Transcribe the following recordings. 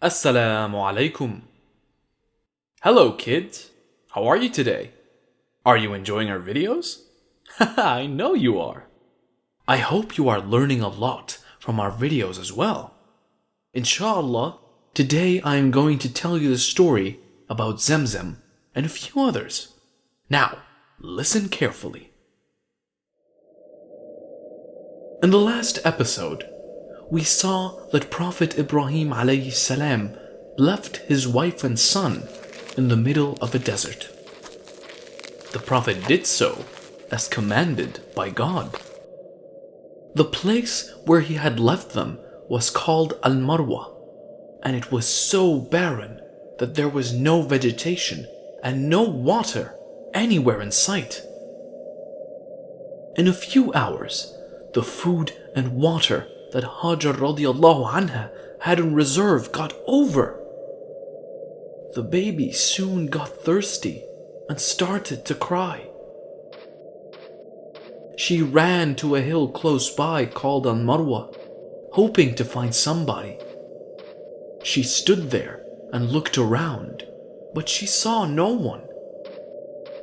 AssalamuAlaikum. Hello kids, how are you today? Are you enjoying our videos? I know you are. I hope you are learning a lot from our videos as well. Inshallah, today I am going to tell you the story about Zamzam and a few others. Now, listen carefully. In the last episode, we saw that Prophet Ibrahim alayhi salam left his wife and son in the middle of a desert. The Prophet did so as commanded by God. The place where he had left them was called Al-Marwa, and it was so barren that there was no vegetation and no water anywhere in sight. In a few hours, the food and water that Hajar radiallahu anha had in reserve got over. The baby soon got thirsty and started to cry. She ran to a hill close by called Al-Marwa, hoping to find somebody. She stood there and looked around, but she saw no one.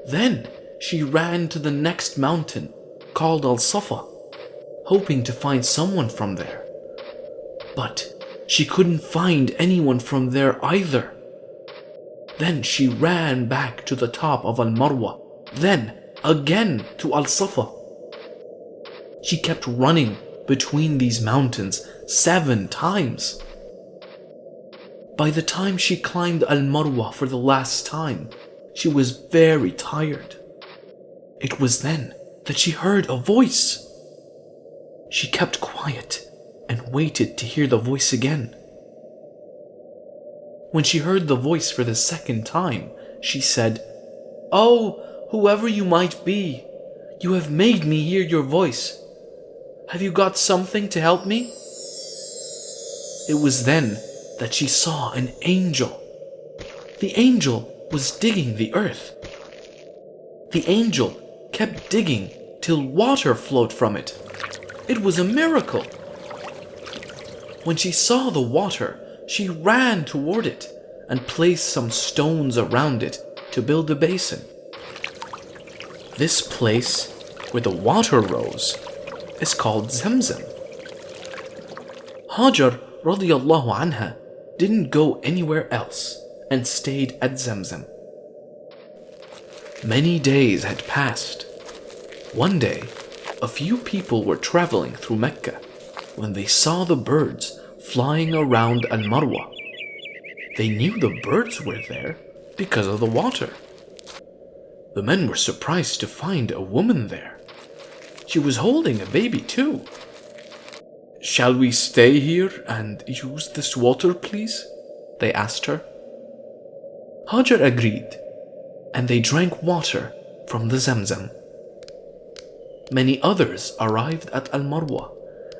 Then she ran to the next mountain called Al-Safa, hoping to find someone from there. But she couldn't find anyone from there either. Then she ran back to the top of Al-Marwa, then again to Al-Safa. She kept running between these mountains 7 times. By the time she climbed Al-Marwa for the last time, she was very tired. It was then that she heard a voice. She kept quiet and waited to hear the voice again. When she heard the voice for the second time, she said, "Oh, whoever you might be, you have made me hear your voice. Have you got something to help me?" It was then that she saw an angel. The angel was digging the earth. The angel kept digging till water flowed from it. It was a miracle. When she saw the water, she ran toward it and placed some stones around it to build a basin. This place where the water rose is called Zamzam. Hajar radiallahu anha didn't go anywhere else and stayed at Zamzam. Many days had passed. One day, a few people were traveling through Mecca when they saw the birds flying around Al-Marwa. They knew the birds were there because of the water. The men were surprised to find a woman there. She was holding a baby too. "Shall we stay here and use this water, please?" they asked her. Hajar agreed, and they drank water from the Zamzam. Many others arrived at Al-Marwa,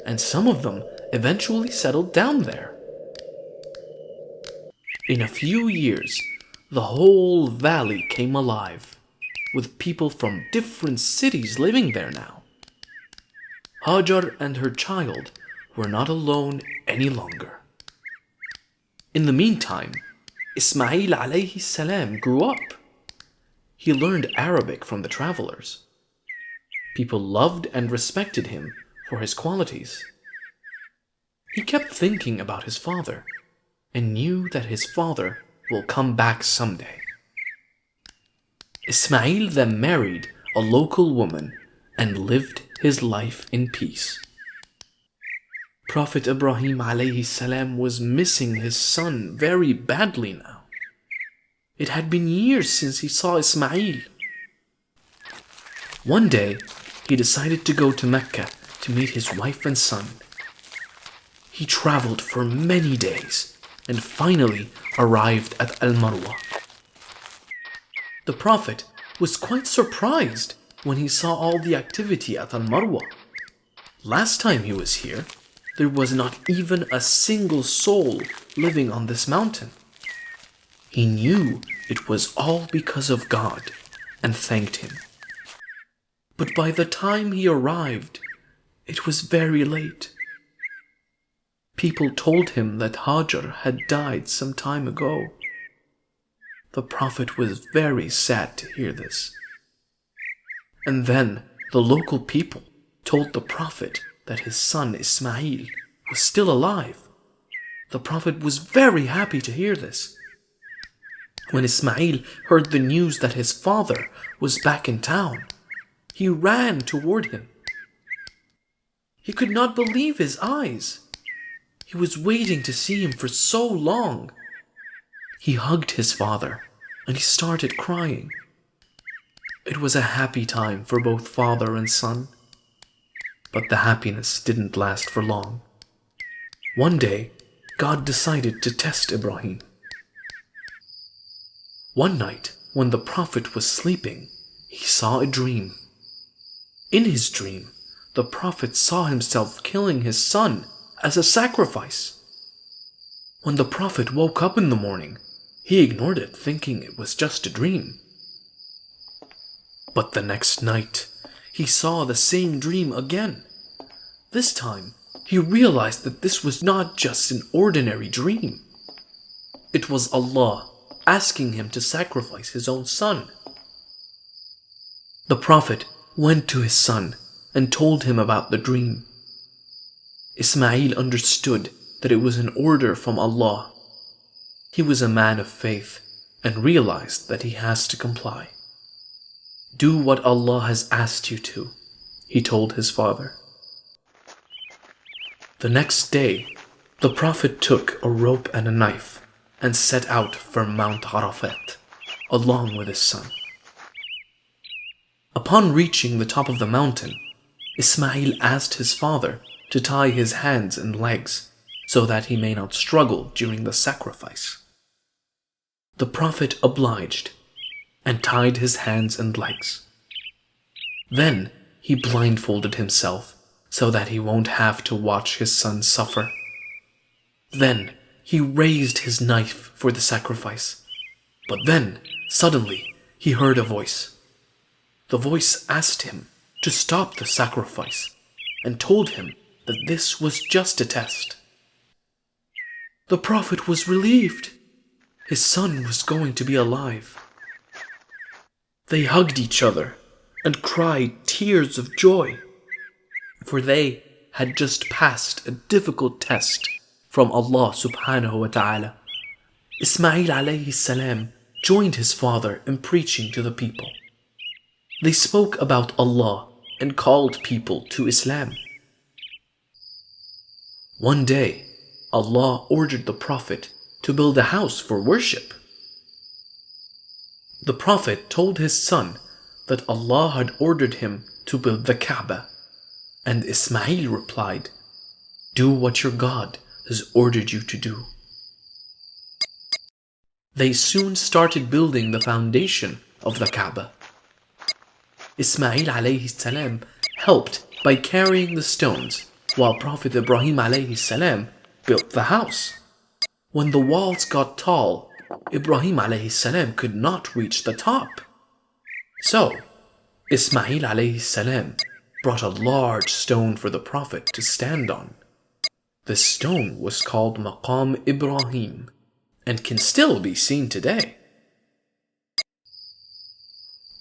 and some of them eventually settled down there. In a few years, the whole valley came alive, with people from different cities living there now. Hajar and her child were not alone any longer. In the meantime, Ismail alayhi salam grew up. He learned Arabic from the travelers. People loved and respected him for his qualities. He kept thinking about his father and knew that his father will come back someday. Ismail then married a local woman and lived his life in peace. Prophet Ibrahim alayhi salam was missing his son very badly now. It had been years since he saw Ismail. One day, he decided to go to Mecca to meet his wife and son. He traveled for many days and finally arrived at Al-Marwa. The Prophet was quite surprised when he saw all the activity at Al-Marwa. Last time he was here, there was not even a single soul living on this mountain. He knew it was all because of God and thanked him. But by the time he arrived, it was very late. people told him that Hajar had died some time ago. The Prophet was very sad to hear this. And then the local people told the Prophet that his son Ismail was still alive. The Prophet was very happy to hear this. When Ismail heard the news that his father was back in town, he ran toward him. He could not believe his eyes. He was waiting to see him for so long. He hugged his father and he started crying. It was a happy time for both father and son. But the happiness didn't last for long. One day, God decided to test Ibrahim. One night, when the Prophet was sleeping, he saw a dream. In his dream, the Prophet saw himself killing his son as a sacrifice. When the Prophet woke up in the morning, he ignored it, thinking it was just a dream. But the next night, he saw the same dream again. This time, he realized that this was not just an ordinary dream. It was Allah asking him to sacrifice his own son. The Prophet went to his son and told him about the dream. Ismail understood that it was an order from Allah. He was a man of faith and realized that he has to comply. Do what Allah has asked you to, he told his father. The next day, the Prophet took a rope and a knife and set out for Mount Arafat, along with his son. Upon reaching the top of the mountain, Ismail asked his father to tie his hands and legs so that he may not struggle during the sacrifice. The Prophet obliged and tied his hands and legs. Then he blindfolded himself so that he won't have to watch his son suffer. Then he raised his knife for the sacrifice. But then, suddenly, he heard a voice. The voice asked him to stop the sacrifice and told him that this was just a test. The Prophet was relieved. His son was going to be alive. They hugged each other and cried tears of joy, for they had just passed a difficult test from Allah subhanahu wa ta'ala. Ismail alayhi salam joined his father in preaching to the people. They spoke about Allah and called people to Islam. One day, Allah ordered the Prophet to build a house for worship. The Prophet told his son that Allah had ordered him to build the Kaaba, and Ismail replied, "Do what your God has ordered you to do." They soon started building the foundation of the Kaaba. Ismail alayhi salam helped by carrying the stones, while Prophet Ibrahim alayhi salam built the house. When the walls got tall, Ibrahim alayhi salam could not reach the top. So, Ismail alayhi salam brought a large stone for the Prophet to stand on. This stone was called Maqam Ibrahim and can still be seen today.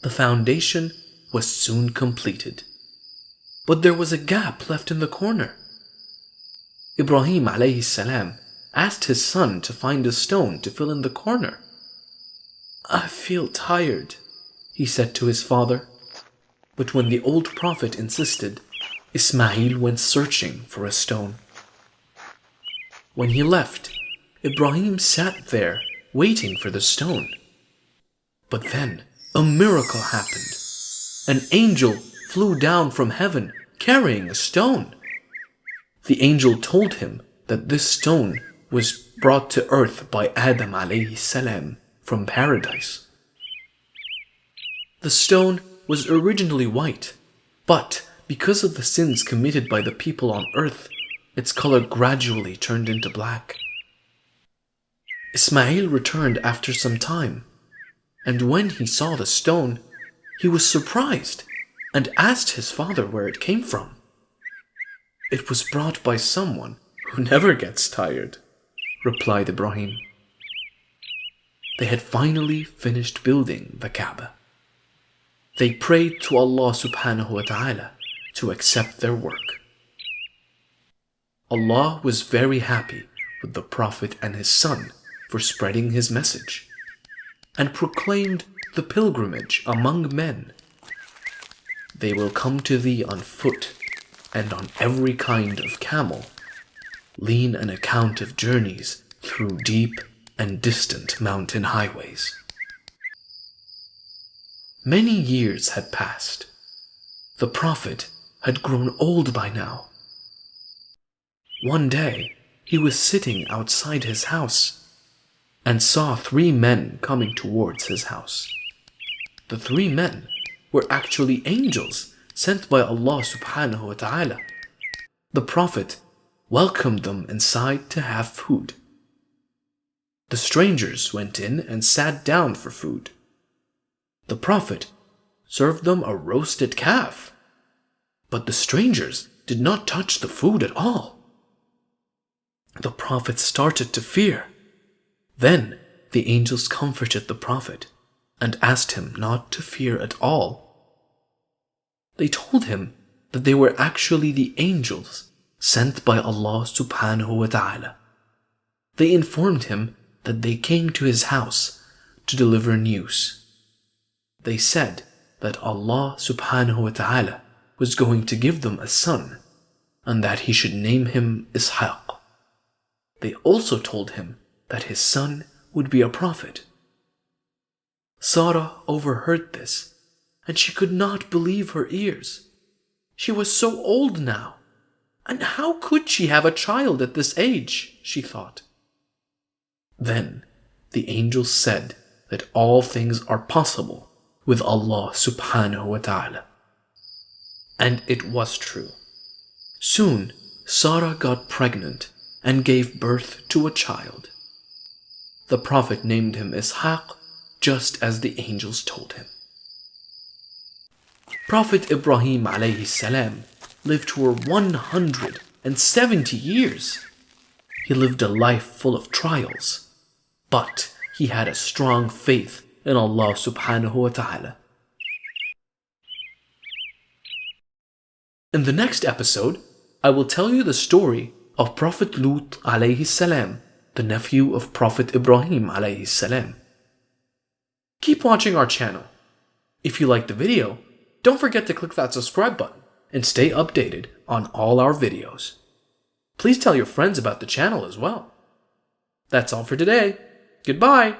The foundation was soon completed, but there was a gap left in the corner. Ibrahim alayhi salam asked his son to find a stone to fill in the corner. "I feel tired," he said to his father. But when the old Prophet insisted, Ismail went searching for a stone. When he left, Ibrahim sat there waiting for the stone. But then a miracle happened. An angel flew down from heaven carrying a stone. The angel told him that this stone was brought to earth by Adam alayhi salam from paradise. The stone was originally white, but because of the sins committed by the people on earth, its color gradually turned into black. Ismail returned after some time, and when he saw the stone, he was surprised and asked his father where it came from. It was brought by someone who never gets tired, replied Ibrahim. They had finally finished building the Kaaba. They prayed to Allah subhanahu wa ta'ala to accept their work. Allah was very happy with the Prophet and his son for spreading his message, and proclaimed the pilgrimage among men. They will come to thee on foot and on every kind of camel, lean an account of journeys through deep and distant mountain highways. Many years had passed. The Prophet had grown old by now. One day, he was sitting outside his house and saw 3 men coming towards his house. The 3 men were actually angels sent by Allah subhanahu wa ta'ala. The Prophet welcomed them inside to have food. The strangers went in and sat down for food. The Prophet served them a roasted calf, but the strangers did not touch the food at all. The Prophet started to fear. Then the angels comforted the Prophet and asked him not to fear at all. They told him that they were actually the angels sent by Allah subhanahu wa ta'ala. They informed him that they came to his house to deliver news. They said that Allah subhanahu wa ta'ala was going to give them a son and that he should name him Ishaq. They also told him that his son would be a prophet. Sarah overheard this, and she could not believe her ears. She was so old now, and how could she have a child at this age, she thought. Then the angels said that all things are possible with Allah subhanahu wa ta'ala. And it was true. Soon, Sarah got pregnant and gave birth to a child. The Prophet named him Ishaq, just as the angels told him. Prophet Ibrahim alayhi salam lived for 170 years. He lived a life full of trials, but he had a strong faith in Allah subhanahu wa ta'ala. In the next episode, I will tell you the story of Prophet Lut alayhi salam, the nephew of Prophet Ibrahim alayhi salam. Keep watching our channel. If you liked the video, don't forget to click that subscribe button and stay updated on all our videos. Please tell your friends about the channel as well. That's all for today. Goodbye.